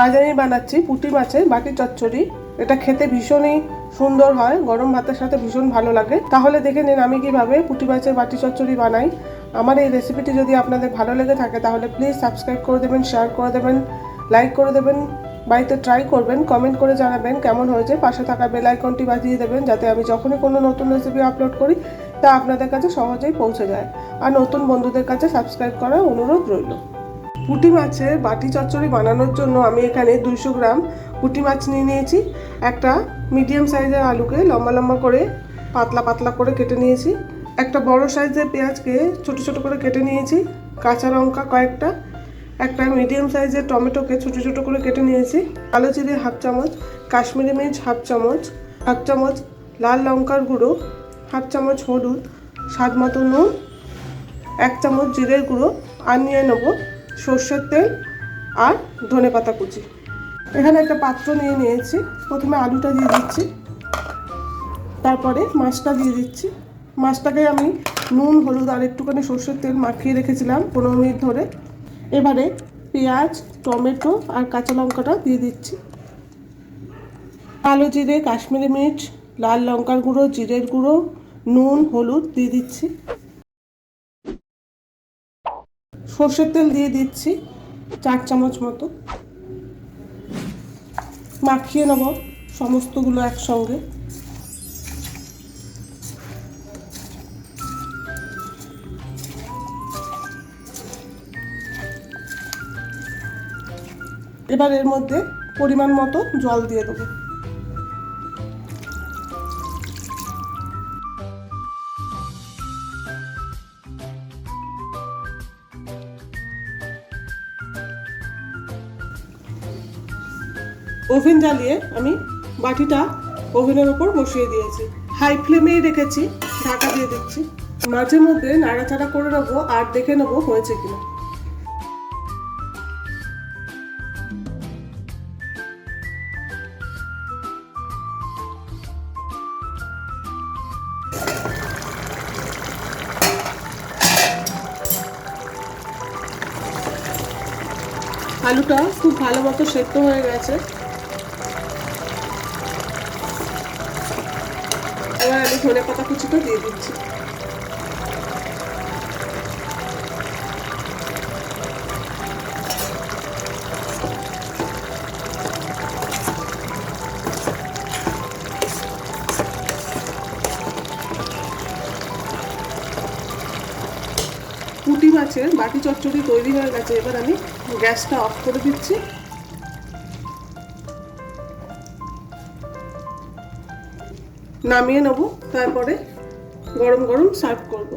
আজ আমি বানাচ্ছি পুঁটি মাছের বাটি চচ্চড়ি। এটা খেতে ভীষণই সুন্দর হয়, গরম ভাতের সাথে ভীষণ ভালো লাগে। তাহলে দেখে নিন আমি কিভাবে পুঁটি মাছের বাটি চচ্চড়ি বানাই। আমার এই রেসিপিটি যদি আপনাদের ভালো লেগে থাকে তাহলে প্লিজ সাবস্ক্রাইব করে দেবেন, শেয়ার করে দেবেন, লাইক করে দেবেন, বাড়িতে ট্রাই করবেন, কমেন্ট করে জানাবেন কেমন হয়েছে। পাশে থাকা বেল আইকনটি বাজিয়ে দেবেন যাতে আমি যখনই কোনো নতুন রেসিপি আপলোড করি তা আপনাদের কাছে সহজেই পৌঁছে যায়। আর নতুন বন্ধুদের কাছে সাবস্ক্রাইব করার অনুরোধ রইল। পুঁটি মাছের বাটি চচ্চড়ি বানানোর জন্য আমি এখানে 200 গ্রাম পুঁটি মাছ নিয়ে নিয়েছি। একটা মিডিয়াম সাইজের আলুকে লম্বা লম্বা করে পাতলা পাতলা করে কেটে নিয়েছি। একটা বড় সাইজের পেঁয়াজকে ছোট ছোট করে কেটে নিয়েছি। কাঁচা লঙ্কা কয়েকটা, একটা মিডিয়াম সাইজের টমেটোকে ছোট ছোট করে কেটে নিয়েছি। কালো জিরে হাফ চামচ, কাশ্মীরি মির্চ হাফ চামচ লাল লঙ্কার গুঁড়ো, হাফ চামচ হলুদ, স্বাদ মতো নুন, 1 চামচ জিরের গুঁড়ো, আর নিয়ে নেবো সর্ষের তেল আর ধনেপাতা কুচি। এখানে একটা পাত্র নিয়ে নিয়েছি। প্রথমে আলুটা দিয়ে দিচ্ছি, তারপরে মাছটা দিয়ে দিচ্ছি। মাছটাকে আমি নুন হলুদ আর একটুখানি সর্ষের তেল মাখিয়ে রেখেছিলাম 15 মিনিট ধরে। এবারে পেঁয়াজ, টমেটো আর কাঁচা লঙ্কাটা দিয়ে দিচ্ছি। কালো জিরে, কাশ্মীরি মির্চ, লাল লঙ্কার গুঁড়ো, জিরের গুঁড়ো, নুন হলুদ দিয়ে দিচ্ছি। সর্ষের তেল দিয়ে দিচ্ছি 4 চামচ মতো। মাখিয়ে নেব সমস্তগুলো একসঙ্গে। এবার এর মধ্যে পরিমাণ মতো জল দিয়ে দেবো। ওভেন জ্বালিয়ে আমি বাটিটা ওভেনের ওপর বসিয়ে দিয়েছি। হাই ফ্লেমেই রেখেছি, ঢাকা দিয়ে দিচ্ছি। মাঝে মধ্যে নাড়াচাড়া করে নেবো আর দেখে নেবো হয়েছে কিনা। আলুটা খুব ভালো মতো সেদ্ধ হয়ে গেছে। এবার আমি ধনেপাতা কুচিটা দিয়ে দিচ্ছি। পুঁটি মাছের বাটি চচ্চড়ি তৈরি হয়ে গেছে। এবার আমি গ্যাসটা অফ করে দিচ্ছি। নামিয়ে নেব, তারপরে গরম গরম সার্ভ করব।